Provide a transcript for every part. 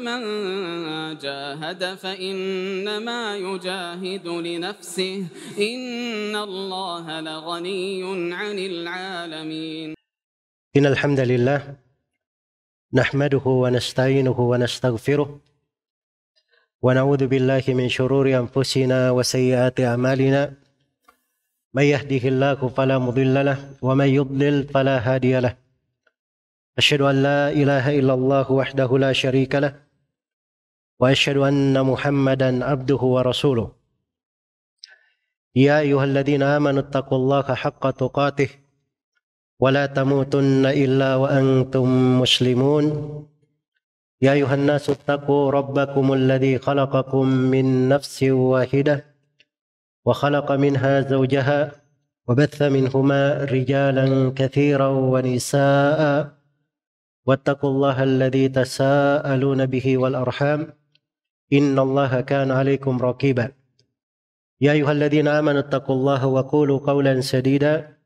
ومن جاهد فإنما يجاهد لنفسه إن الله لغني عن العالمين. إن الحمد لله نحمده ونستعينه ونستغفره ونعوذ بالله من شرور أنفسنا وسيئات أعمالنا من يهده الله فلا مضل له ومن يضلل فلا هادي له أشهد أن لا إله إلا الله وحده لا شريك له وأشهد أن محمدا عبده ورسوله يا أيها الذين آمنوا اتقوا الله حق تقاته ولا تموتن إلا وأنتم مسلمون يا أيها الناس اتقوا ربكم الذي خلقكم من نفس واحدة وخلق منها زوجها وبث منهما رجالا كثيرا ونساء واتقوا الله الذي تساءلون به والأرحام إن الله كان عليكم رقيبا يا أيها الذين آمنوا اتقوا الله وقولوا قولا سديدا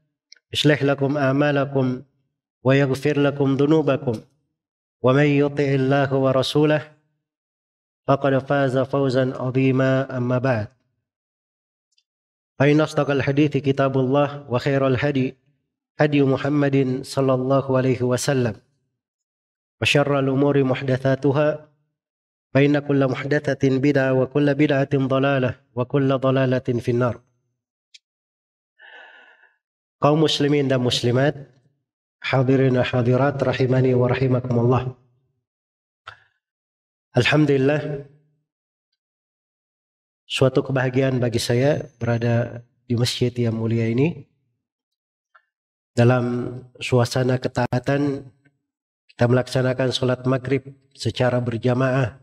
يصلح لكم أعمالكم ويغفر لكم ذنوبكم ومن يطع الله ورسوله فقد فاز فوزا عظيما أما بعد فإن أصدق الحديث كتاب الله وخير الهدي هدي محمد صلى الله عليه وسلم وشر الأمور محدثاتها فإن كل محدثة بدعة وكل بدعة ضلالة وكل ضلالة في النار. Kaum muslimin dan muslimat, hadirin dan hadirat rahimani wa rahimakumullah. Alhamdulillah, suatu kebahagiaan bagi saya berada di masjid yang mulia ini dalam suasana ketaatan. Kita melaksanakan sholat maghrib secara berjamaah.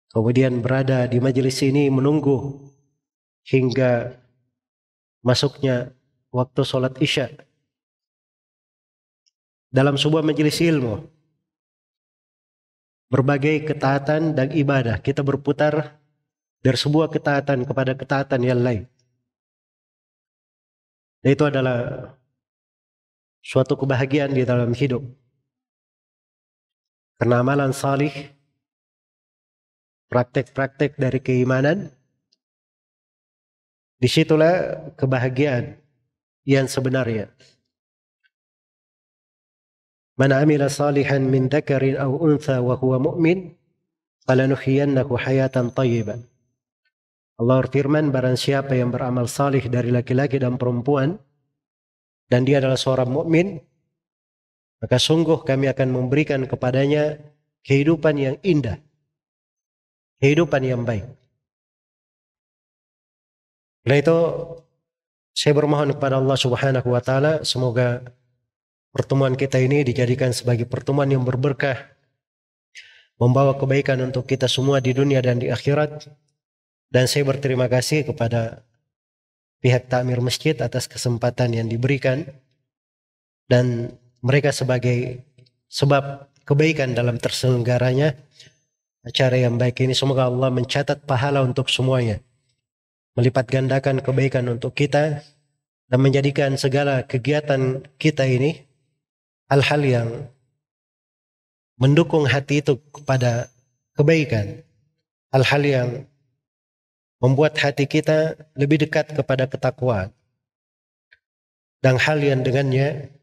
Kemudian berada di majelis ini menunggu hingga masuknya waktu sholat isya. Dalam sebuah majelis ilmu, berbagai ketaatan dan ibadah kita berputar dari sebuah ketaatan kepada ketaatan yang lain. Dan itu adalah suatu kebahagiaan di dalam hidup. Karena amalan salih, praktek-praktek dari keimanan, disitulah kebahagiaan yang sebenarnya. Man amila salihan min dzakarin aw untha wa huwa mu'min falanuhyiyannahu hayatan thayyibah. Allah berfirman, barang siapa yang beramal salih dari laki-laki dan perempuan dan dia adalah seorang mukmin, maka sungguh kami akan memberikan kepadanya kehidupan yang indah, kehidupan yang baik. Karena itu saya bermohon kepada Allah Subhanahu wa taala, semoga pertemuan kita ini dijadikan sebagai pertemuan yang berberkah, membawa kebaikan untuk kita semua di dunia dan di akhirat. Dan saya berterima kasih kepada pihak takmir masjid atas kesempatan yang diberikan dan mereka sebagai sebab kebaikan dalam terselenggaranya acara yang baik ini. Semoga Allah mencatat pahala untuk semuanya, melipat gandakan kebaikan untuk kita, dan menjadikan segala kegiatan kita ini hal-hal yang mendukung hati itu kepada kebaikan, hal-hal yang membuat hati kita lebih dekat kepada ketakwaan, dan hal yang dengannya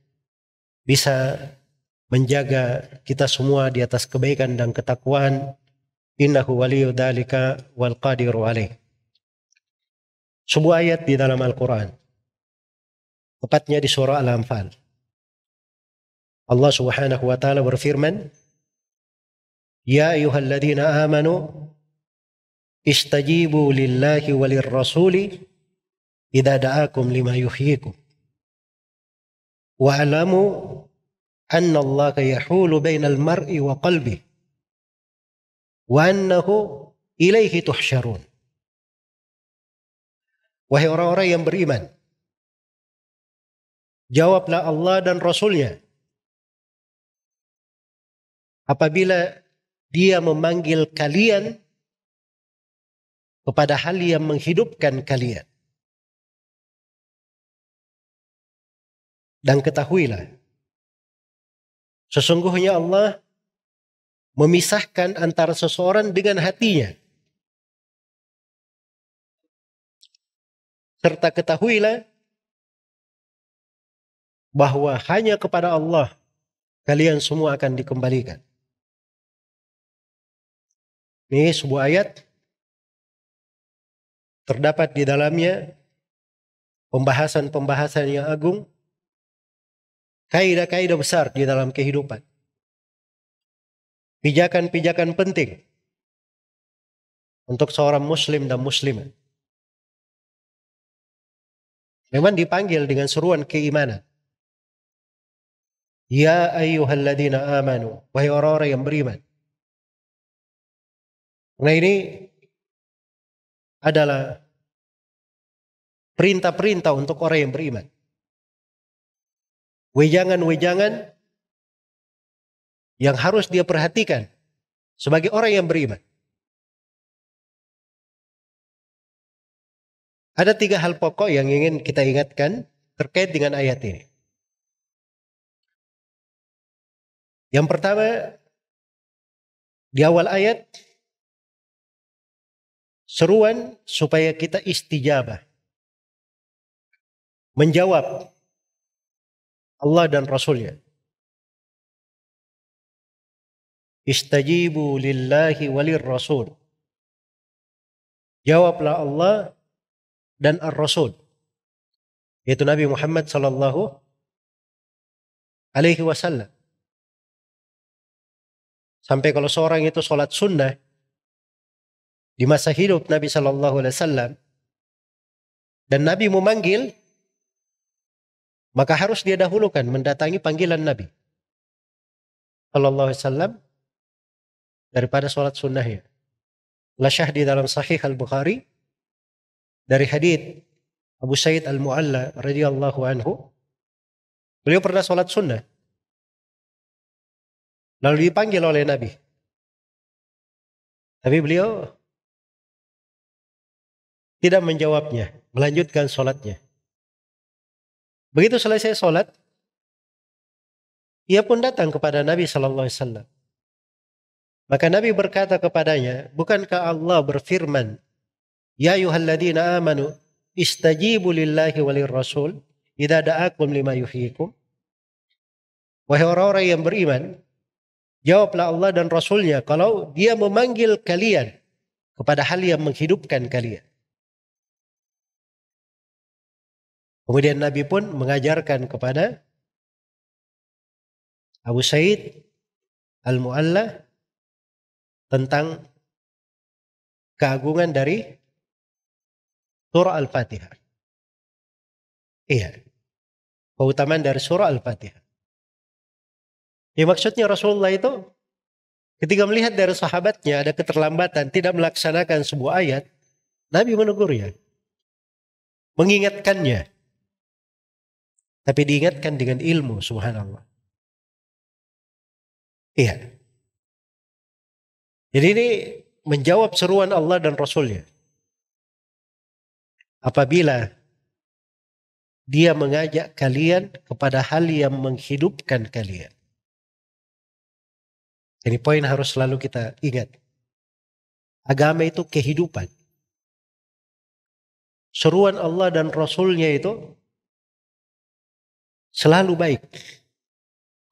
bisa menjaga kita semua di atas kebaikan dan ketakwaan. Innahu waliyyu dzalika wal qadiru alaih. Sebuah ayat di dalam Al-Quran, tepatnya di surah Al-Anfal, Allah Subhanahu wa taala berfirman, Ya ayyuhalladzina amanu istajibu lillahi walir rasuli idza da'akum lima yuhyikum wa'lamu anna Allah yahulu bainal mar'i wa qalbi wa annahu ilaihi tuhsyarun. Wahai orang-orang yang beriman, jawablah Allah dan Rasulnya apabila dia memanggil kalian kepada hal yang menghidupkan kalian. Dan ketahuilah, sesungguhnya Allah memisahkan antara seseorang dengan hatinya. Serta ketahuilah bahwa hanya kepada Allah kalian semua akan dikembalikan. Ini sebuah ayat, terdapat di dalamnya pembahasan-pembahasan yang agung, kaidah-kaidah besar di dalam kehidupan. Pijakan-pijakan penting untuk seorang muslim dan muslimah. Memang dipanggil dengan seruan keimanan. Ya ayyuhalladzina amanu, wahai orang-orang yang beriman. Nah, ini adalah perintah-perintah untuk orang yang beriman. Wejangan-wejangan yang harus dia perhatikan sebagai orang yang beriman. Ada 3 hal pokok yang ingin kita ingatkan terkait dengan ayat ini. Yang pertama, di awal ayat, seruan supaya kita istijabah, menjawab Allah dan Rasulnya. Istajibu lillahi walir rasul. Jawablah Allah dan Ar-Rasul, yaitu Nabi Muhammad sallallahu alaihi wasallam. Sampai kalau seorang itu sholat sunnah di masa hidup Nabi sallallahu alaihi wasallam dan Nabi memanggil, maka harus dia dahulukan mendatangi panggilan Nabi sallallahu alaihi wasallam daripada sholat sunnahnya. La syahdi dalam Sahih Al-Bukhari dari hadits Abu Sa'id Al-Mu'alla radhiyallahu anhu, beliau pernah sholat sunnah, lalu dipanggil oleh Nabi, tapi beliau tidak menjawabnya, melanjutkan sholatnya. Begitu selesai sholat, ia pun datang kepada Nabi sallallahu alaihi wasallam. Maka Nabi berkata kepadanya, bukankah Allah berfirman, Ya ayyuhalladzina amanu istajibu lillahi walir rasul idza da'akum lima yuhyikum. Wahai orang-orang yang beriman, jawablah Allah dan Rasulnya kalau dia memanggil kalian kepada hal yang menghidupkan kalian. Kemudian Nabi pun mengajarkan kepada Abu Sa'id Al-Mu'alla tentang keagungan dari surah Al-Fatihah. Iya, keutamaan dari surah Al-Fatihah. Ya, maksudnya Rasulullah itu ketika melihat dari sahabatnya ada keterlambatan, tidak melaksanakan sebuah ayat, Nabi menegurnya, mengingatkannya. Tapi diingatkan dengan ilmu, subhanallah. Iya. Jadi ini menjawab seruan Allah dan Rasulnya. Apabila dia mengajak kalian kepada hal yang menghidupkan kalian. Ini poin harus selalu kita ingat. Agama itu kehidupan. Seruan Allah dan Rasulnya itu selalu baik.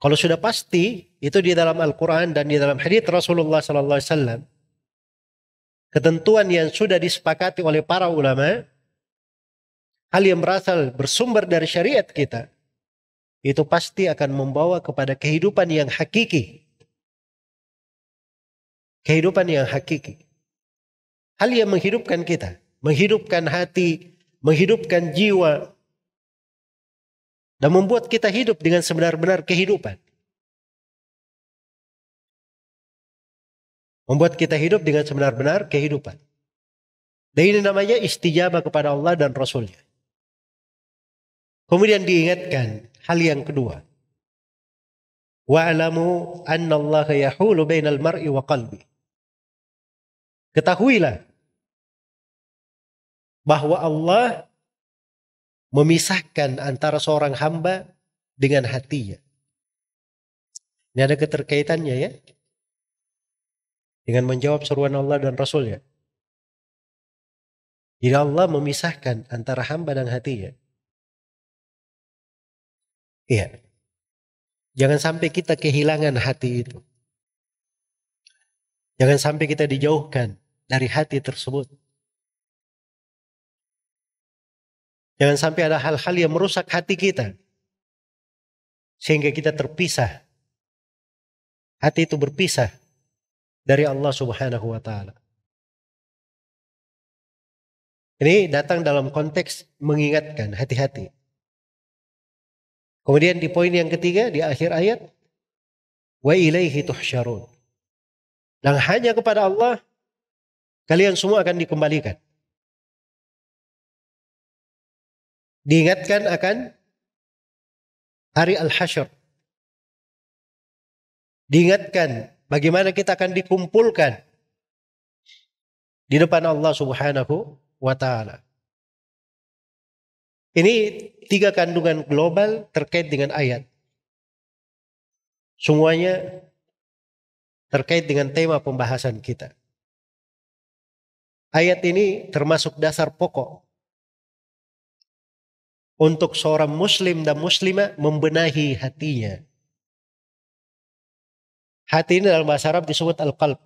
Kalau sudah pasti itu di dalam Al-Quran dan di dalam hadits Rasulullah SAW, ketentuan yang sudah disepakati oleh para ulama, hal yang berasal bersumber dari syariat kita, itu pasti akan membawa kepada kehidupan yang hakiki. Kehidupan yang hakiki. Hal yang menghidupkan kita, menghidupkan hati, menghidupkan jiwa, dan membuat kita hidup dengan sebenar-benar kehidupan. Membuat kita hidup dengan sebenar-benar kehidupan. Dan ini namanya istijabah kepada Allah dan Rasulnya. Kemudian diingatkan hal yang kedua. Wa'alamu anna Allah yahulu bainal mar'i wa qalbi. Ketahuilah bahwa Allah memisahkan antara seorang hamba dengan hatinya. Ini ada keterkaitannya ya. dengan menjawab seruan Allah dan Rasulnya. Jadi Allah memisahkan antara hamba dan hatinya. Iya. Jangan sampai kita kehilangan hati itu. Jangan sampai kita dijauhkan dari hati tersebut. Jangan sampai ada hal-hal yang merusak hati kita. Sehingga kita terpisah. Hati itu berpisah dari Allah Subhanahu wa ta'ala. Ini datang dalam konteks mengingatkan, hati-hati. Kemudian di poin yang ketiga, di akhir ayat, wa ilaihi tuhsyarun. Dan hanya kepada Allah kalian semua akan dikembalikan. Diingatkan akan hari al-hasyr. Diingatkan bagaimana kita akan dikumpulkan di depan Allah Subhanahu wa ta'ala. Ini 3 kandungan global terkait dengan ayat. Semuanya terkait dengan tema pembahasan kita. Ayat ini termasuk dasar pokok untuk seorang muslim dan muslimah membenahi hatinya. Hati ini dalam bahasa Arab disebut al-qalb.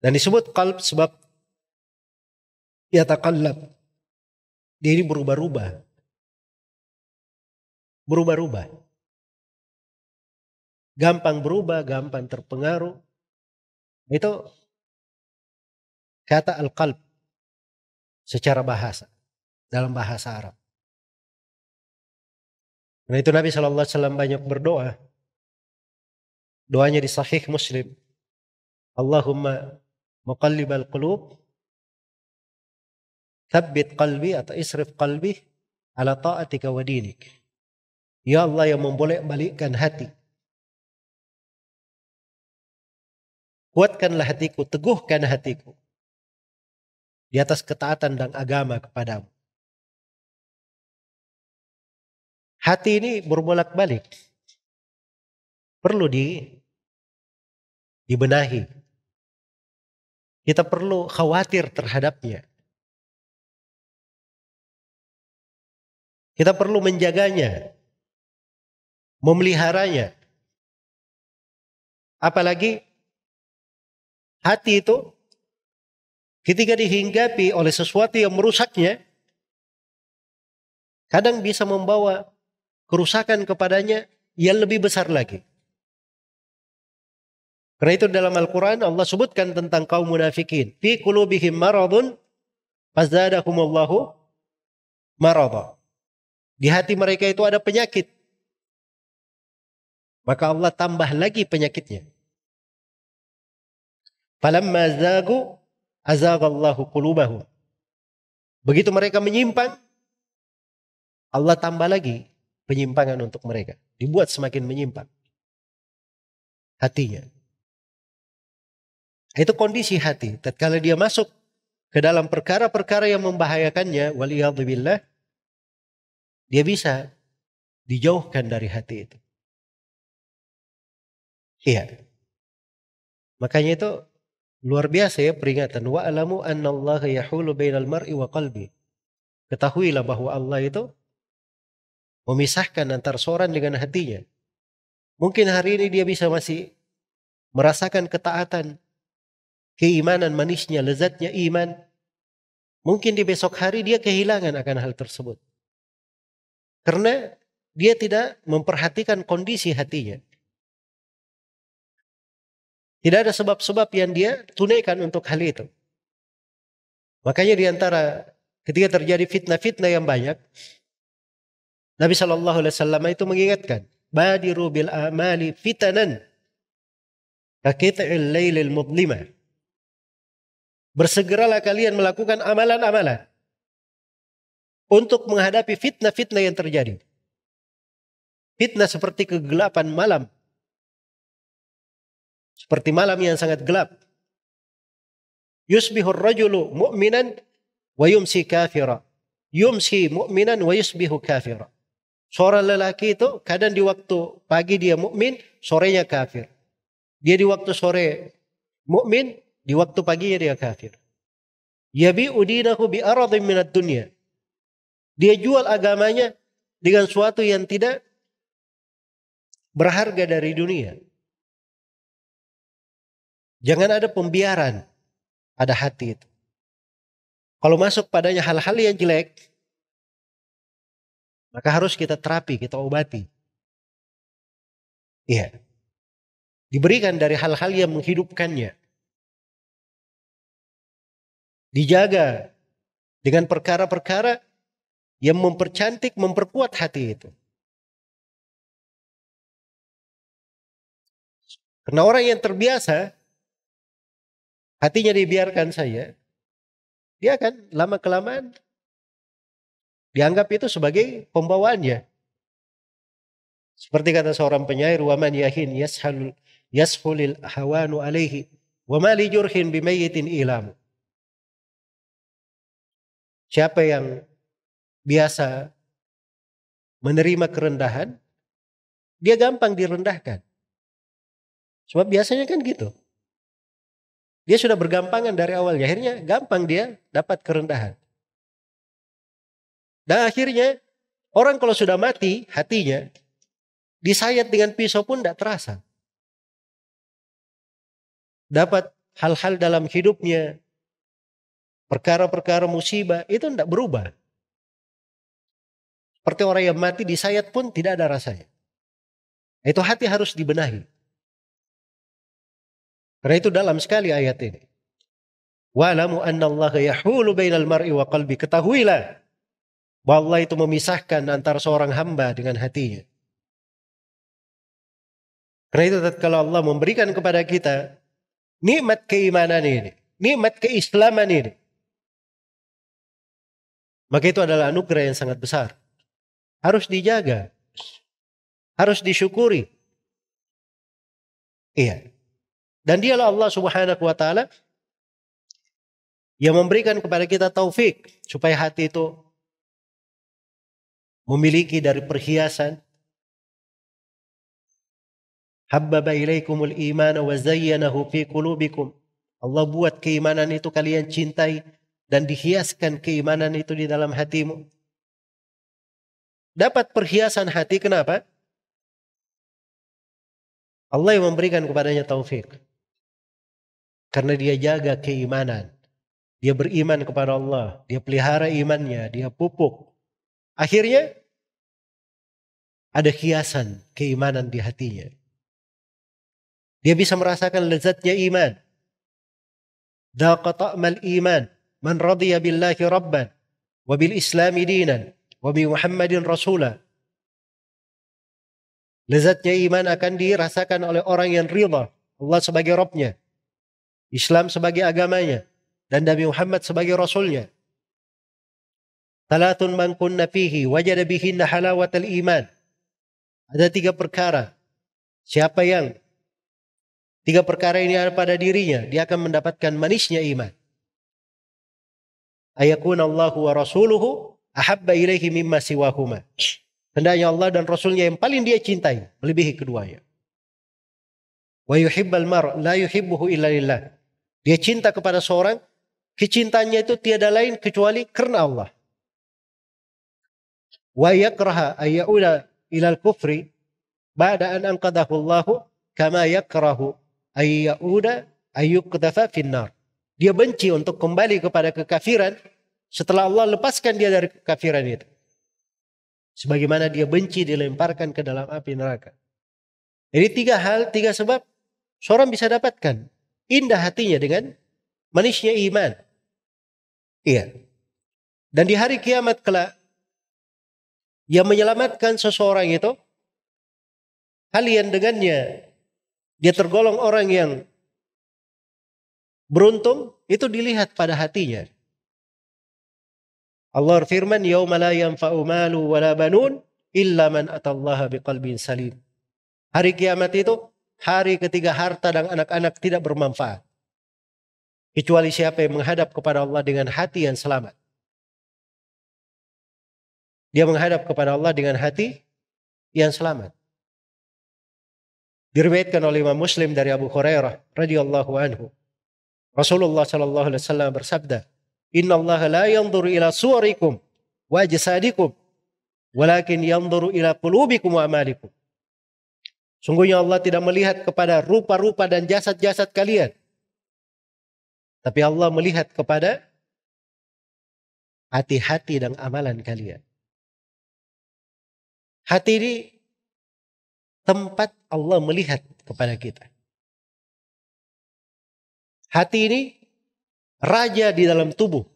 Dan disebut qalb sebab yataqallab. Dia ini berubah-ubah. Berubah-ubah. Gampang berubah, gampang terpengaruh. Itu kata al-qalb secara bahasa. Dalam bahasa Arab. Karena itu Nabi SAW banyak berdoa. Doanya di Sahih Muslim. Allahumma muqallibal qulub, thabbit qalbi atau isrif qalbi ala ta'atika wa dinik. Ya Allah yang membolak-balikkan hati. Kuatkanlah hatiku, teguhkan hatiku di atas ketaatan dan agama kepadamu. Hati ini berbolak-balik. Perlu dibenahi. Kita perlu khawatir terhadapnya. Kita perlu menjaganya, memeliharanya. Apalagi hati itu ketika dihinggapi oleh sesuatu yang merusaknya, kadang bisa membawa kerusakan kepadanya yang lebih besar lagi. Karena itu dalam Al-Quran Allah sebutkan tentang kaum munafikin. Fi qulubihim maradun fazadahumullahu marada. Di hati mereka itu ada penyakit. Maka Allah tambah lagi penyakitnya. Falamma zagu azagallahu qulubahum. Begitu mereka menyimpang, Allah tambah lagi penyimpangan untuk mereka. Dibuat semakin menyimpang hatinya. Itu kondisi hati. Tatkala dia masuk ke dalam perkara-perkara yang membahayakannya, waliyadzubillah, dia bisa dijauhkan dari hati itu. Iya. Makanya itu luar biasa ya peringatan. Wa alamu annallaha yahulu bainal mar'i wa qalbi. Ketahuilah bahwa Allah itu memisahkan antara seorang dengan hatinya. Mungkin hari ini dia bisa masih merasakan ketaatan, keimanan manisnya, lezatnya iman. Mungkin di besok hari dia kehilangan akan hal tersebut. Karena dia tidak memperhatikan kondisi hatinya. Tidak ada sebab-sebab yang dia tunaikan untuk hal itu. Makanya di antara ketika terjadi fitnah-fitnah yang banyak, Nabi SAW itu mengingatkan, badiru bil amali fitanan kakit'il lailil mudlimah. Bersegeralah kalian melakukan amalan-amalan untuk menghadapi fitnah-fitnah yang terjadi. Fitnah seperti kegelapan malam. Seperti malam yang sangat gelap. Yusbihur rajulu mu'minan wa yumsi kafira. Yumsi mu'minan wa yusbihu kafira. Seorang lelaki itu kadang di waktu pagi dia mukmin, sorenya kafir. Dia di waktu sore mukmin, di waktu paginya dia kafir. Yabi'u dinahu bi aradin minad dunya. Dia jual agamanya dengan suatu yang tidak berharga dari dunia. Jangan ada pembiaran pada hati itu. Kalau masuk padanya hal-hal yang jelek, maka harus kita terapi, kita obati. Iya. Diberikan dari hal-hal yang menghidupkannya. Dijaga dengan perkara-perkara yang mempercantik, memperkuat hati itu. Karena orang yang terbiasa, hatinya dibiarkan saja, dia akan lama-kelamaan dianggap itu sebagai pembawaannya. Seperti kata seorang penyair, "Waman yahin yashulil hawanu alaihi, wa ma li jurhin bimayyitin ilamu." Siapa yang biasa menerima kerendahan, dia gampang direndahkan. Sebab biasanya kan gitu. Dia sudah bergampangan dari awalnya, akhirnya gampang dia dapat kerendahan. Dan akhirnya orang kalau sudah mati hatinya, disayat dengan pisau pun tidak terasa. Dapat hal-hal dalam hidupnya, perkara-perkara musibah, itu tidak berubah. Seperti orang yang mati disayat pun tidak ada rasanya. Itu hati harus dibenahi. Karena itu dalam sekali ayat ini. Wa'lamu anna Allah yahulu bainal mar'i wa qalbi. Ketahuilah bahwa Allah itu memisahkan antara seorang hamba dengan hatinya. Karena itu kalau Allah memberikan kepada kita nikmat keimanan ini, nikmat keislaman ini, maka itu adalah anugerah yang sangat besar. Harus dijaga, harus disyukuri. Iya. Dan dialah Allah Subhanahu wa ta'ala yang memberikan kepada kita taufik supaya hati itu memiliki dari perhiasan. Habbaba ilaikumul imana wa zayyanahu fi qulubikum. Allah buat keimanan itu kalian cintai dan dihiaskan keimanan itu di dalam hatimu. Dapat perhiasan hati, kenapa? Allah yang memberikan kepadanya taufik. Karena dia jaga keimanan. Dia beriman kepada Allah. Dia pelihara imannya. Dia pupuk. Akhirnya ada hiasan keimanan di hatinya. Dia bisa merasakan lezatnya iman. Dhaqa ta'mal iman. Man radiya billahi rabban. Wa bil islami dinan. Wa bi Muhammadin rasulah. Lezatnya iman akan dirasakan oleh orang yang ridha Allah sebagai Rabbnya, Islam sebagai agamanya, dan Nabi Muhammad sebagai Rasulnya. Talatun man kunna fihi wajada bihinna halawatal iman. Ada 3 perkara. Siapa yang 3 perkara ini ada pada dirinya, dia akan mendapatkan manisnya iman. Ayakuna Allahu wa rasuluhu ahabba ilaihi mimma siwahuma. Hendaknya Allah dan Rasulnya yang paling dia cintai, melebihi keduanya. Wa yuhibbal mar' la yuhibbuhu illa lillah. Dia cinta kepada seorang, kecintaannya itu tiada lain kecuali karena Allah. Wa yakraha ayya'ula ilal kufri ba'da an anqadahu Allahu kama yakrahu ayya'uda ayyuqdafa finnar. Dia benci untuk kembali kepada kekafiran setelah Allah lepaskan dia dari kekafiran itu. Sebagaimana dia benci dilemparkan ke dalam api neraka. Jadi 3 hal, 3 sebab seorang bisa dapatkan indah hatinya dengan manisnya iman. Iya. Dan di hari kiamat kelak, yang menyelamatkan seseorang itu, hal yang dengannya dia tergolong orang yang beruntung, itu dilihat pada hatinya. Allah firman, yauma la yanfa'u malu wala banun illa man atallaha biqalbin salim. Hari kiamat itu hari ketika harta dan anak-anak tidak bermanfaat, kecuali siapa yang menghadap kepada Allah dengan hati yang selamat. Dia menghadap kepada Allah dengan hati yang selamat. Diriwayatkan oleh Imam Muslim dari Abu Hurairah radhiyallahu anhu. Rasulullah sallallahu alaihi wasallam bersabda, "Inna Allah la yanzuru ila suwarikum wa ajsadikum, walakin yanzuru ila qulubikum wa amalikum." Sungguhnya Allah tidak melihat kepada rupa-rupa dan jasad-jasad kalian, tapi Allah melihat kepada hati-hati dan amalan kalian. Hati ini tempat Allah melihat kepada kita. Hati ini raja di dalam tubuh.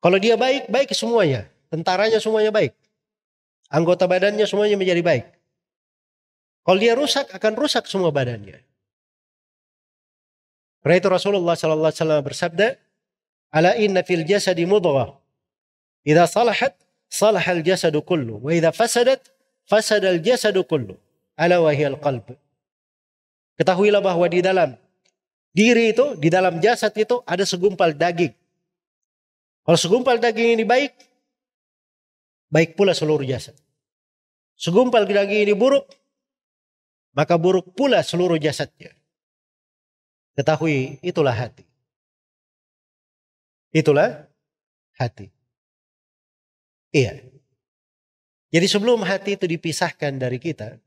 Kalau dia baik, baik semuanya. Tentaranya semuanya baik. Anggota badannya semuanya menjadi baik. Kalau dia rusak, akan rusak semua badannya. Karena itu Rasulullah sallallahu alaihi wasallam bersabda, "Ala inna fil jasadi mudghah. Idza salahat, salahal jasadu kullu, wa idza fasadat, fasadal jasadu kullu. Ala wa hiyal qalb." Ketahuilah bahwa di dalam diri itu, di dalam jasad itu ada segumpal daging. Kalau segumpal daging ini baik, baik pula seluruh jasad. Segumpal daging ini buruk, maka buruk pula seluruh jasadnya. Ketahui, itulah hati. Itulah hati. Iya. Jadi sebelum hati itu dipisahkan dari kita,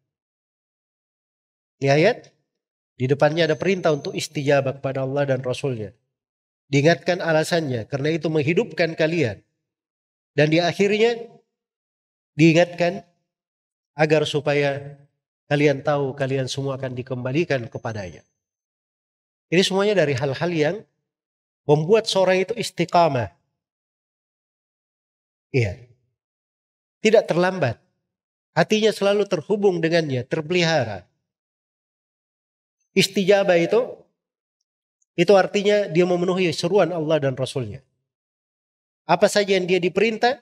di ayat, di depannya ada perintah untuk istijabah kepada Allah dan Rasulnya. Diingatkan alasannya, karena itu menghidupkan kalian. Dan di akhirnya diingatkan agar supaya kalian tahu kalian semua akan dikembalikan kepadanya. Ini semuanya dari hal-hal yang membuat seorang itu istiqamah. Iya. Tidak terlambat. Hatinya selalu terhubung dengannya, terpelihara. Istijabah itu artinya dia memenuhi seruan Allah dan Rasulnya. Apa saja yang dia diperintah,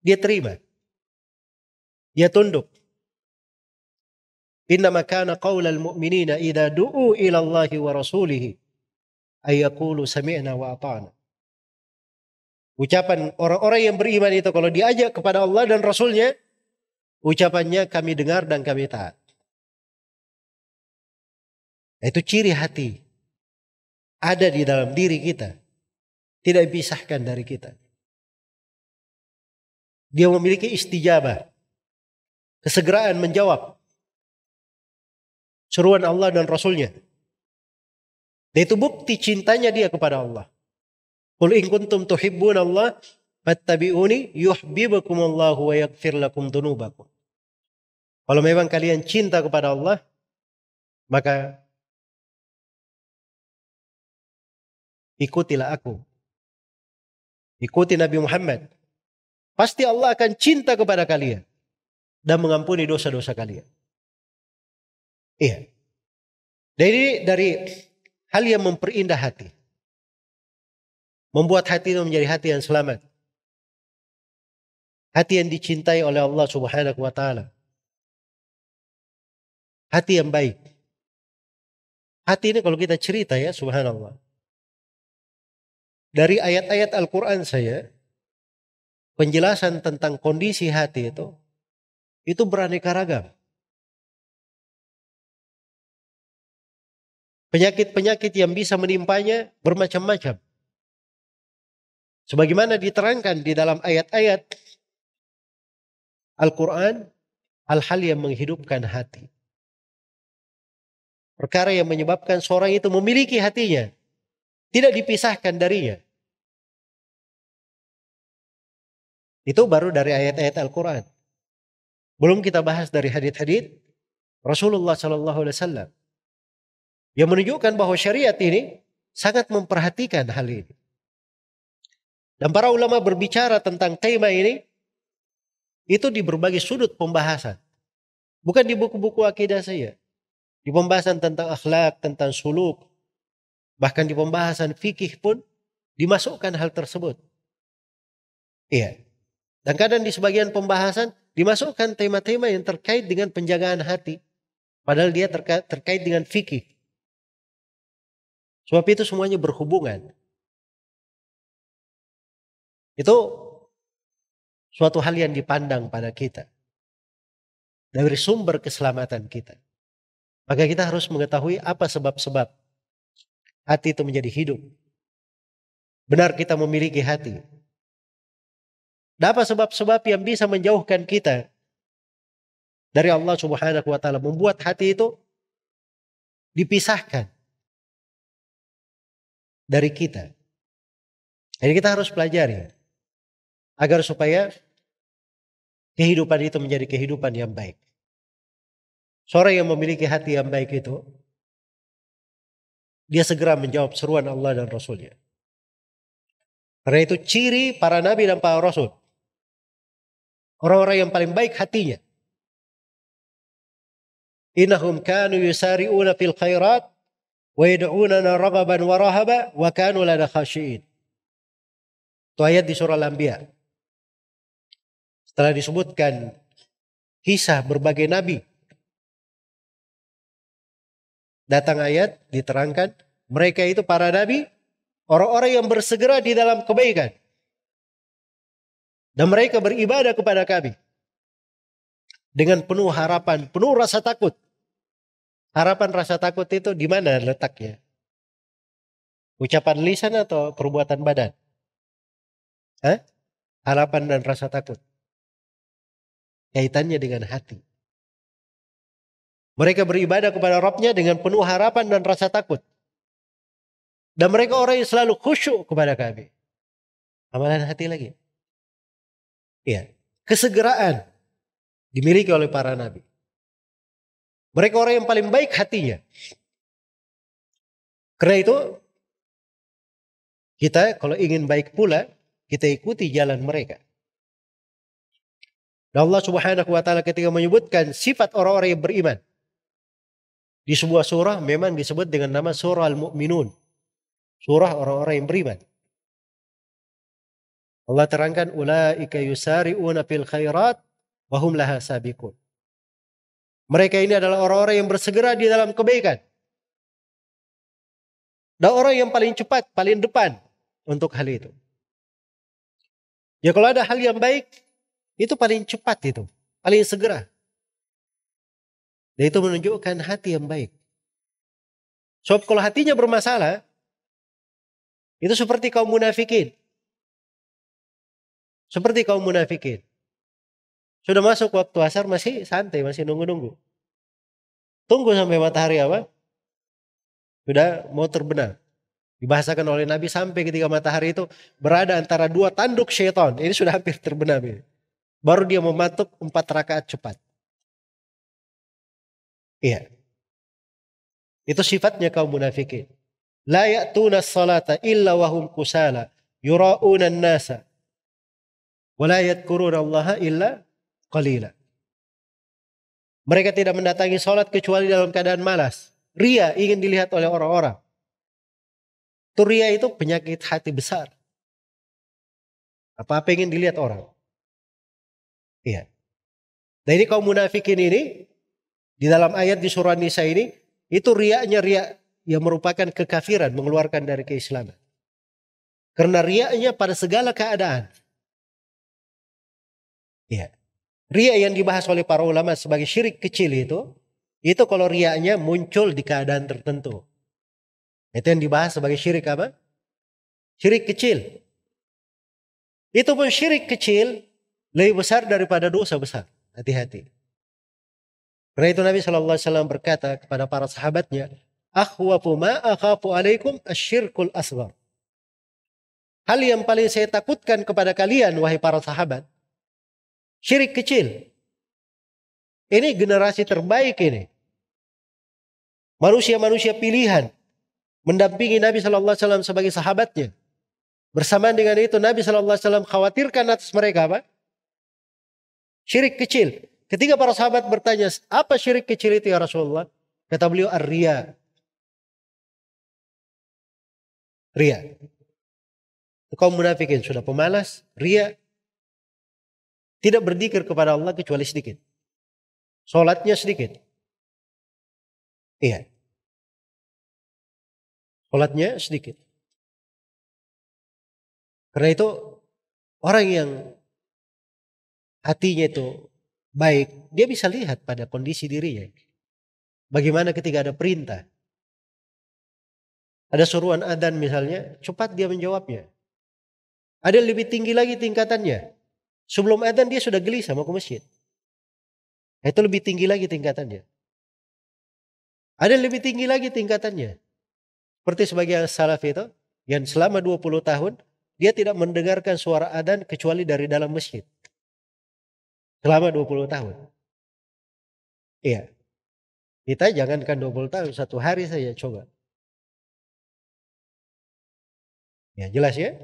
dia terima. Dia tunduk. Innama kana qaulal mu'minina idza du'u ila Allahi wa rasulihi ay yaqulu sami'na wa ata'na. Ucapan orang-orang yang beriman itu kalau diajak kepada Allah dan Rasulnya, ucapannya kami dengar dan kami taat. Itu ciri hati. Ada di dalam diri kita. Tidak dipisahkan dari kita. Dia memiliki istijabah. Kesegeraan menjawab seruan Allah dan Rasulnya. Dan itu bukti cintanya dia kepada Allah. Qul in kuntum tuhibbuna Allah fattabi'uni yuhibbukumullahu wa yaghfir lakum dzunubakum. Kalau memang kalian cinta kepada Allah, maka ikutilah aku. Ikuti Nabi Muhammad. Pasti Allah akan cinta kepada kalian dan mengampuni dosa-dosa kalian. Iya. Dari hal yang memperindah hati. Membuat hati itu menjadi hati yang selamat. Hati yang dicintai oleh Allah Subhanahu wa taala. Hati yang baik. Hati ini kalau kita cerita ya, subhanallah. Dari ayat-ayat Al-Quran saya, penjelasan tentang kondisi hati itu beraneka ragam. Penyakit-penyakit yang bisa menimpanya bermacam-macam. Sebagaimana diterangkan di dalam ayat-ayat Al-Quran, hal-hal yang menghidupkan hati. Perkara yang menyebabkan seorang itu memiliki hatinya, tidak dipisahkan darinya. Itu baru dari ayat-ayat Al-Quran. Belum kita bahas dari hadits-hadits Rasulullah SAW. Yang menunjukkan bahwa syariat ini sangat memperhatikan hal ini. Dan para ulama berbicara tentang tema ini, itu di berbagai sudut pembahasan. Bukan di buku-buku akidah saya. Di pembahasan tentang akhlak, tentang suluk. Bahkan di pembahasan fikih pun dimasukkan hal tersebut. Iya. Dan kadang di sebagian pembahasan dimasukkan tema-tema yang terkait dengan penjagaan hati. Padahal dia terkait dengan fikih. Sebab itu semuanya berhubungan. Itu suatu hal yang dipandang pada kita. dari sumber keselamatan kita. Maka kita harus mengetahui apa sebab-sebab hati itu menjadi hidup. Benar kita memiliki hati. Dan apa sebab-sebab yang bisa menjauhkan kita dari Allah Subhanahu wa taala, membuat hati itu dipisahkan dari kita. Jadi kita harus pelajari agar supaya kehidupan itu menjadi kehidupan yang baik. Seorang yang memiliki hati yang baik itu, dia segera menjawab seruan Allah dan Rasulnya. Karena itu ciri para nabi dan para rasul. Orang-orang yang paling baik hatinya. Innahum kanu yusari'una fil khairat wa yad'unana raghaban wa rahaba wa kanu lana khashi'in. Itu ayat di surah Al-Anbiya. Setelah disebutkan kisah berbagai nabi, datang ayat diterangkan mereka itu para nabi, orang-orang yang bersegera di dalam kebaikan. Dan mereka beribadah kepada kami dengan penuh harapan, penuh rasa takut. Harapan rasa takut itu di mana letaknya? Ucapan lisan atau perbuatan badan? Harapan dan rasa takut. Kaitannya dengan hati. Mereka beribadah kepada Rabbnya dengan penuh harapan dan rasa takut. Dan mereka orang yang selalu khusyuk kepada kami. Amalan hati lagi. Iya, kesegeraan dimiliki oleh para nabi. Mereka orang yang paling baik hatinya. Karena itu kita kalau ingin baik pula, kita ikuti jalan mereka. Dan Allah Subhanahu wa taala ketika menyebutkan sifat orang-orang yang beriman di sebuah surah memang disebut dengan nama surah Al-Mu'minun. Surah orang-orang yang beriman. Allah terangkan ulaika yusari'una fil khairat wa hum laha sabiqun. Mereka ini adalah orang-orang yang bersegera di dalam kebaikan. Dan orang yang paling cepat, paling depan untuk hal itu. Ya kalau ada hal yang baik, itu paling cepat itu, paling segera. Dan itu menunjukkan hati yang baik. Sebab kalau hatinya bermasalah, itu seperti kaum munafikin. Seperti kaum munafikin. Sudah masuk waktu asar masih santai, masih nunggu-nunggu. Tunggu sampai matahari apa? Sudah mau terbenam. Dibahasakan oleh Nabi sampai ketika matahari itu berada antara dua tanduk syaitan. Ini sudah hampir terbenam ini. Baru dia mematuk 4 rakaat cepat. Iya. Itu sifatnya kaum munafikin. La ya'tuna as-salata illa wahum kusala. Yura'una an-nasa. Wala yadhkuruna Allaha illa qalila. Mereka tidak mendatangi salat kecuali dalam keadaan malas. Ria, ingin dilihat oleh orang-orang. Itu ria itu penyakit hati besar. Apa-apa ingin dilihat orang. Iya. Dan ini kaum munafikin ini di dalam ayat di surah Nisa ini itu riaknya ria yang merupakan kekafiran, mengeluarkan dari keislaman. Karena riaknya pada segala keadaan. Iya. Ria yang dibahas oleh para ulama sebagai syirik kecil itu kalau riaknya muncul di keadaan tertentu. Itu yang dibahas sebagai syirik apa? Syirik kecil. Itu pun syirik kecil lebih besar daripada dosa besar. Hati-hati. Karena itu Nabi SAW berkata kepada para sahabatnya, akhwafu ma akhafu alaikum asyirkul asghar. Hal yang paling saya takutkan kepada kalian wahai para sahabat, syirik kecil. Ini generasi terbaik ini. Manusia-manusia pilihan mendampingi Nabi SAW sebagai sahabatnya. Bersamaan dengan itu Nabi SAW khawatirkan atas mereka apa? Syirik kecil. Ketika para sahabat bertanya, apa syirik kecil itu ya Rasulullah? Kata beliau, ar-riya. Riya. Kaum munafikin sudah pemalas, riya. Tidak berzikir kepada Allah kecuali sedikit. Salatnya sedikit. Iya. Salatnya sedikit. Karena itu orang yang hatinya itu baik, dia bisa lihat pada kondisi dirinya. Bagaimana ketika ada perintah. Ada suruhan adzan misalnya, cepat dia menjawabnya. Ada yang lebih tinggi lagi tingkatannya. Sebelum adzan dia sudah gelisah mau ke masjid. Itu lebih tinggi lagi tingkatannya. Ada yang lebih tinggi lagi tingkatannya. Seperti sebagian salaf itu, yang selama 20 tahun, dia tidak mendengarkan suara adzan kecuali dari dalam masjid. Selama 20 tahun. Iya. Kita jangankan 20 tahun, satu hari saja coba. Ya jelas ya.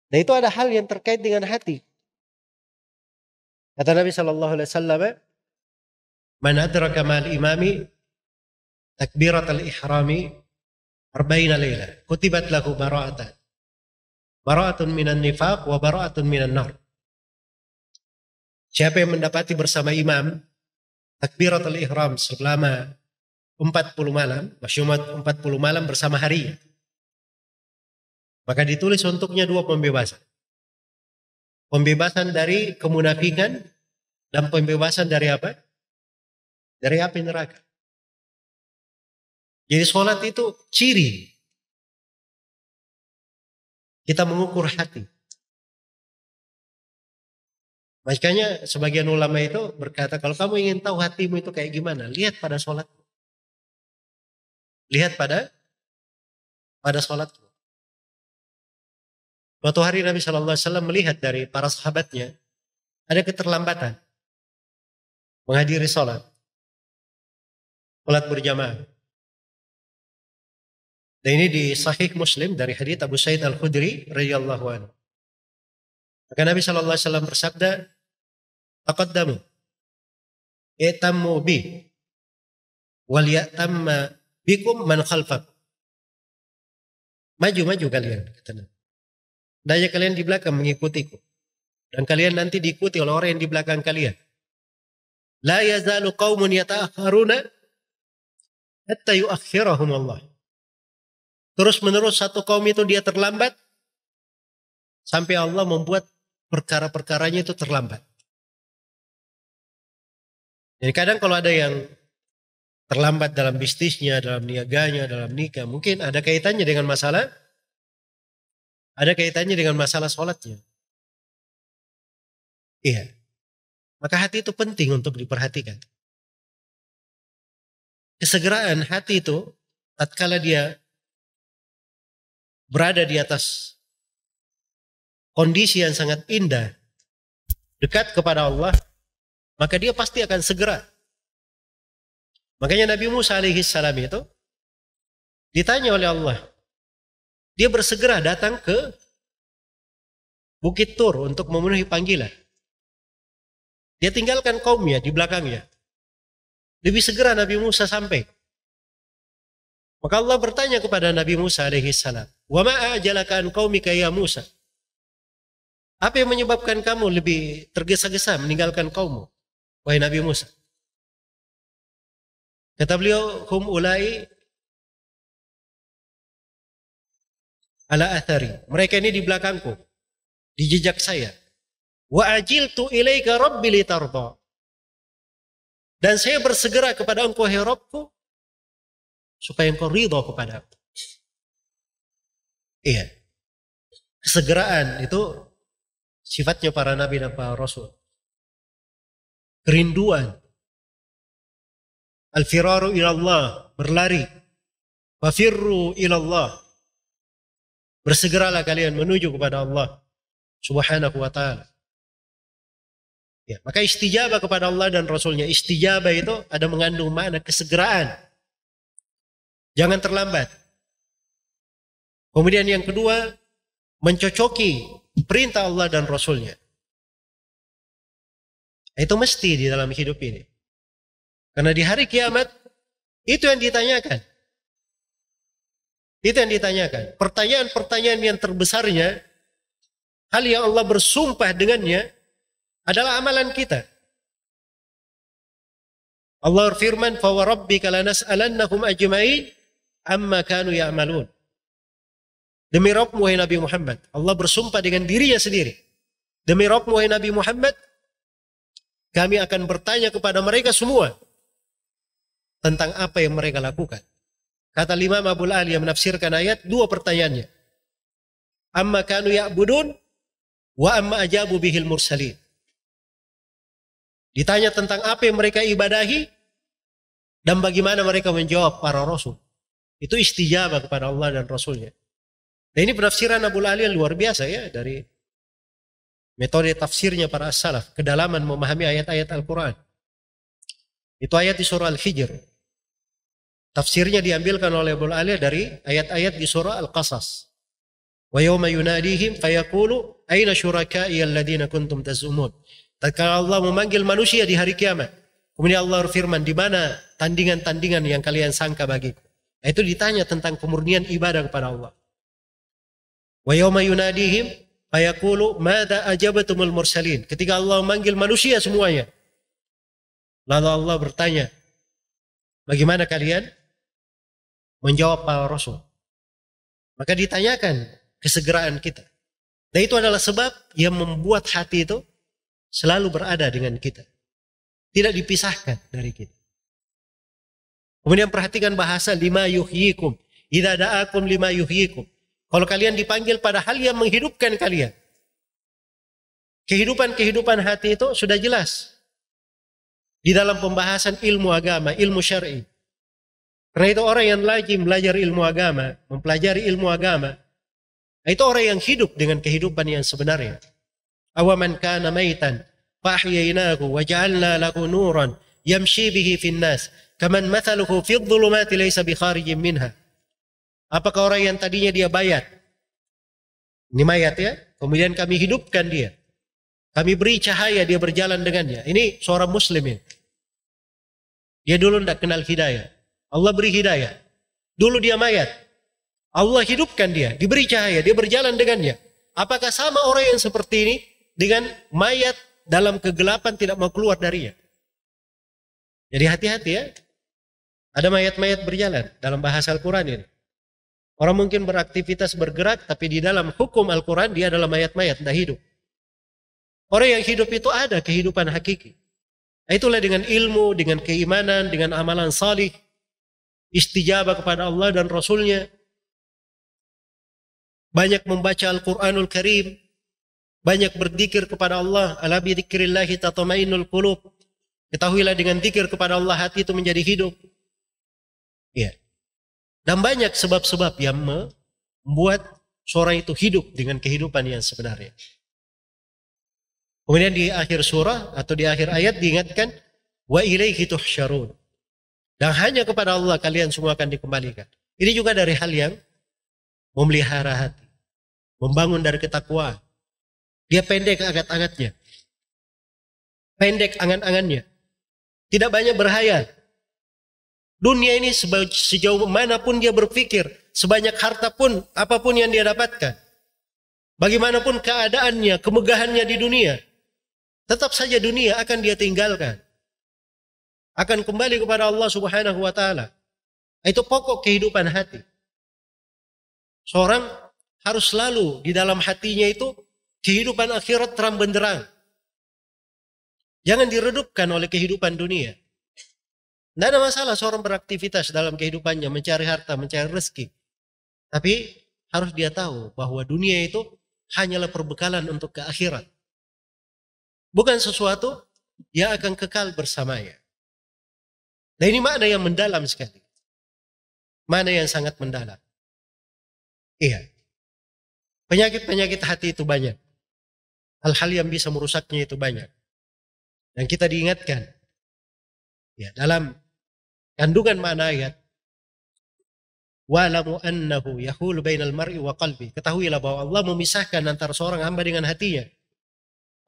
Dan itu ada hal yang terkait dengan hati. Kata Nabi SAW, "Man adraka ma'al imami takbiratal ihrami arba'ina layla, kutibat lahu bara'atan. Bara'atun minan nifaq wa bara'atun minan nar." Siapa yang mendapati bersama imam takbiratul ihram selama 40 malam, maksudnya 40 malam bersama hari, maka ditulis untuknya 2 pembebasan. Pembebasan dari kemunafikan dan pembebasan dari apa? Dari api neraka. Jadi sholat itu ciri kita mengukur hati. Makanya sebagian ulama itu berkata, kalau kamu ingin tahu hatimu itu kayak gimana, lihat pada sholat. Lihat pada sholatmu. Suatu hari Nabi SAW melihat dari para sahabatnya ada keterlambatan menghadiri sholat berjamaah. Dan ini di Sahih Muslim dari hadits Abu Sa'id Al-Khudri radhiyallahu anhu. Maka Nabi SAW bersabda, "Taqaddamu, i'tammu bi, wal ya'tamma bikum man khalfakum." Maju kalian, kata Nabi. Daya kalian di belakang mengikutiku. Dan kalian nanti diikuti oleh orang yang di belakang kalian. La yazalu qaumun yata'akharuna hatta yuakhirahum Allah. Terus menerus satu kaum itu dia terlambat sampai Allah membuat perkara-perkaranya itu terlambat. Jadi kadang kalau ada yang terlambat dalam bisnisnya, dalam niaganya, dalam nikah, mungkin ada kaitannya dengan masalah sholatnya. Iya. Maka hati itu penting untuk diperhatikan. Kesegeraan hati itu tatkala dia berada di atas kondisi yang sangat indah, dekat kepada Allah, maka dia pasti akan segera. Makanya Nabi Musa alaihissalam itu ditanya oleh Allah. Dia bersegera datang ke Bukit Tur untuk memenuhi panggilan. Dia tinggalkan kaumnya di belakangnya. Lebih segera Nabi Musa sampai. Maka Allah bertanya kepada Nabi Musa alaihissalam, "Wa ma ajalaka an qaumika ya Musa?" Apa yang menyebabkan kamu lebih tergesa-gesa meninggalkan kaummu, wahai Nabi Musa? Kata beliau, "Hum ulai ala athari." Mereka ini di belakangku, di jejak saya. Wa ajiltu ilaika rabbi litarda. Dan saya bersegera kepada engkau, hai Rabbku, supaya engkau ridha kepada aku. Iya. Kesegeraan itu sifatnya para nabi dan para rasul. Kerinduan. Al-firaru ilallah, berlari. Fafirru ilallah. Bersegeralah kalian menuju kepada Allah Subhanahu wa ta'ala. Ya, maka istijabah kepada Allah dan Rasulnya. Istijabah itu ada mengandung makna kesegeraan. Jangan terlambat. Kemudian yang kedua, mencocoki perintah Allah dan Rasulnya. Itu mesti di dalam hidup ini. Karena di hari kiamat, itu yang ditanyakan. Itu yang ditanyakan. Pertanyaan-pertanyaan yang terbesarnya, hal yang Allah bersumpah dengannya, adalah amalan kita. Allah berfirman, "Fa wa rabbika lanas'alannahum ajma'in amma kanu ya'malun." Demi Rabbmu wahai Nabi Muhammad, Allah bersumpah dengan dirinya sendiri. Demi Rabbmu wahai Nabi Muhammad, kami akan bertanya kepada mereka semua tentang apa yang mereka lakukan. Kata Imam Abu al-Aliya menafsirkan ayat, dua pertanyaannya. Amma kanu ya'budun wa amma ajabu bihil mursalin. Ditanya tentang apa yang mereka ibadahi dan bagaimana mereka menjawab para rasul. Itu istijabah kepada Allah dan Rasulnya. Nah, ini penafsiran Abu al-Aliya luar biasa ya, dari metode tafsirnya para as-salaf, kedalaman memahami ayat-ayat Al-Quran. Itu ayat di surah Al-Hijr. Tafsirnya diambilkan oleh Abu al-Aliya dari ayat-ayat di surah Al-Qasas. Wa yawma yunadihim fayaqulu aina syurakai alladhina kuntum tazumun. Tatkala Allah memanggil manusia di hari kiamat, kemudian Allah berfirman, di mana tandingan-tandingan yang kalian sangka bagiku? Itu ditanya tentang kemurnian ibadah kepada Allah. Wa yawma yunadihim fayaqulu madza ajabatumul mursalin. Ketika Allah memanggil manusia semuanya, lalu Allah bertanya, bagaimana kalian menjawab para rasul? Maka ditanyakan kesegeraan kita. Dan itu adalah sebab yang membuat hati itu selalu berada dengan kita, tidak dipisahkan dari kita. Kemudian perhatikan bahasa lima yuhyikum, idza da'akum lima yuhyikum. Kalau kalian dipanggil pada hal yang menghidupkan kalian, kehidupan hati itu sudah jelas di dalam pembahasan ilmu agama, ilmu syar'i. Karena itu orang yang lazim belajar ilmu agama, mempelajari ilmu agama, itu orang yang hidup dengan kehidupan yang sebenarnya. Awaman kana maitan fahyainahu wa ja'alna lahu nuran yamshi bihi fin nas kaman mathaluhu fi dhulumati laysa bi kharijin minha. Apakah orang yang tadinya dia mayat, ini mayat ya, kemudian kami hidupkan dia, kami beri cahaya, dia berjalan dengannya. Ini seorang muslim ini. Dia dulu tidak kenal hidayah, Allah beri hidayah. Dulu dia mayat, Allah hidupkan dia, diberi cahaya, dia berjalan dengannya. Apakah sama orang yang seperti ini dengan mayat dalam kegelapan tidak mau keluar darinya? Jadi hati-hati ya. Ada mayat-mayat berjalan dalam bahasa Al-Quran ini. Orang mungkin beraktivitas bergerak, tapi di dalam hukum Al-Quran dia adalah mayat-mayat, tidak hidup. Orang yang hidup itu ada kehidupan hakiki. Itulah dengan ilmu, dengan keimanan, dengan amalan salih, istijabah kepada Allah dan Rasulnya, banyak membaca Al-Quranul Karim, banyak berzikir kepada Allah. Ala bi dzikrillahi tatma'innul qulub. Ketahuilah dengan zikir kepada Allah hati itu menjadi hidup. Ya. Dan banyak sebab-sebab yang membuat seorang itu hidup dengan kehidupan yang sebenarnya. Kemudian di akhir surah atau di akhir ayat diingatkan, wa ilaihi tuhsyarun. Dan hanya kepada Allah kalian semua akan dikembalikan. Ini juga dari hal yang memelihara hati, membangun dari ketakwaan. Dia pendek angan-angannya, pendek angan-angannya, tidak banyak berhayal. Dunia ini sejauh manapun dia berpikir, sebanyak harta pun, apapun yang dia dapatkan, bagaimanapun keadaannya, kemegahannya di dunia, tetap saja dunia akan dia tinggalkan. Akan kembali kepada Allah Subhanahu wa ta'ala. Itu pokok kehidupan hati. Seorang harus selalu di dalam hatinya itu kehidupan akhirat terang benderang. Jangan diredupkan oleh kehidupan dunia. Tidak ada masalah seorang beraktivitas dalam kehidupannya, mencari harta, mencari rezeki. Tapi harus dia tahu bahwa dunia itu hanyalah perbekalan untuk ke akhirat. Bukan sesuatu yang akan kekal bersamanya. Dan ini makna yang mendalam sekali. Makna yang sangat mendalam. Iya. Penyakit-penyakit hati itu banyak. Hal-hal yang bisa merusaknya itu banyak. Dan kita diingatkan. Ya, dalam kandungan makna ayat, wa'lamu annahu yahulu bainal mar'i wa qalbi. Ketahuilah bahwa Allah memisahkan antara seorang hamba dengan hatinya.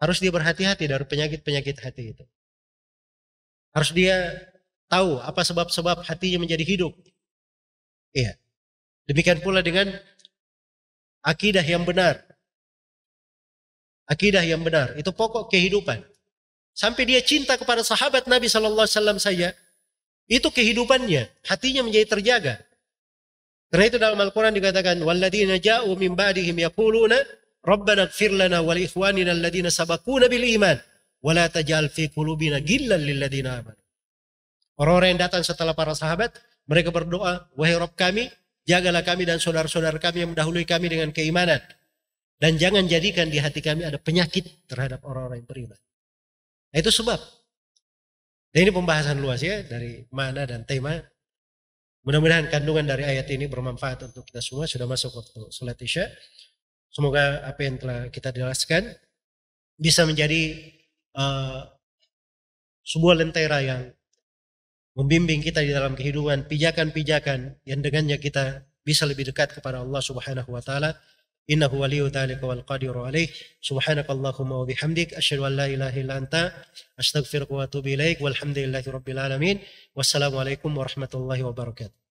Harus dia berhati-hati dari penyakit-penyakit hati itu. Harus dia tahu apa sebab-sebab hatinya menjadi hidup. Iya. Demikian pula dengan akidah yang benar. Akidah yang benar itu pokok kehidupan. Sampai dia cinta kepada sahabat Nabi sallallahu alaihi wasallam saja, itu kehidupannya, hatinya menjadi terjaga. Karena itu dalam Al-Quran dikatakan, walladzina ja'u min ba'dihim yaquluna rabbana ighfir lana wa li ikhwanina alladhina sabaquna bil iman wa la taj'al fi qulubina ghillan lil ladzina amanu. Orang-orang yang datang setelah para sahabat, mereka berdoa, wahai Rabb kami, jagalah kami dan saudara-saudara kami yang mendahului kami dengan keimanan. Dan jangan jadikan di hati kami ada penyakit terhadap orang-orang yang beriman. Nah, itu sebab. Dan ini pembahasan luas ya dari makna dan tema. Mudah-mudahan kandungan dari ayat ini bermanfaat untuk kita semua. Sudah masuk waktu salat Isya. Semoga apa yang telah kita jelaskan bisa menjadi sebuah lentera yang membimbing kita di dalam kehidupan, pijakan-pijakan yang dengannya kita bisa lebih dekat kepada Allah Subhanahu wa taala. Innahu waliyyu dzalika wal qadiru alaih. Subhanakallahumma wa bihamdik asyhadu an la ilaha illa anta astaghfiruka wa atubu ilaik. Walhamdulillahirabbil alamin. Wassalamualaikum warahmatullahi wabarakatuh.